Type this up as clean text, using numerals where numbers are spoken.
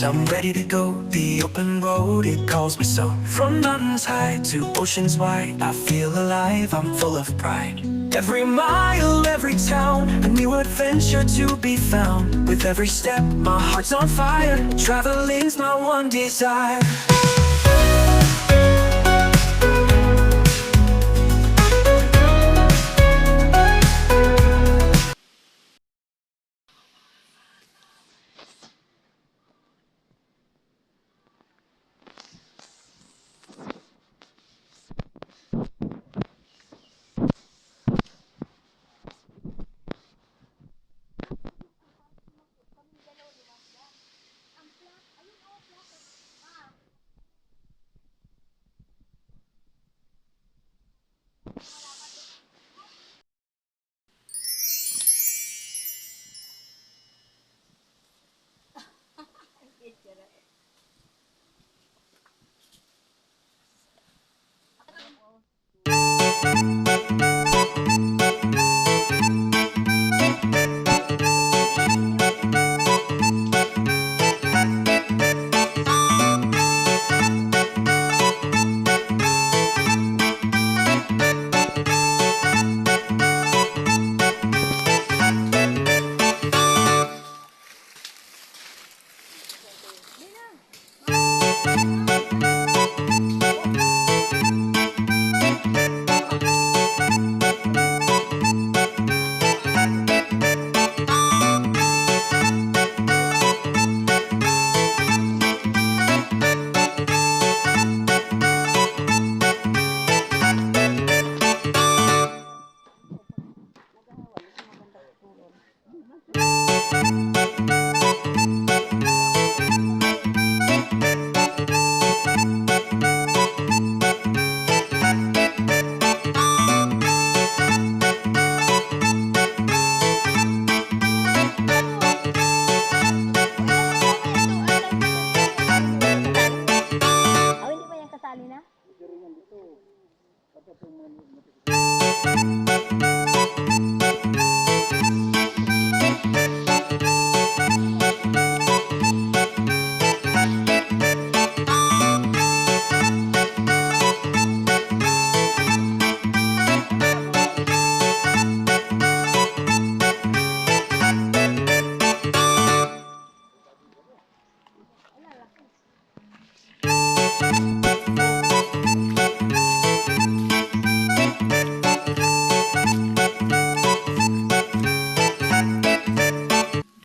I'm ready to go. The open road, it calls me so. From mountains high to oceans wide, I feel alive, I'm full of pride. Every mile, every town, a new adventure to be found. With every step, my heart's on fire. Traveling's my one desire. Kasali na?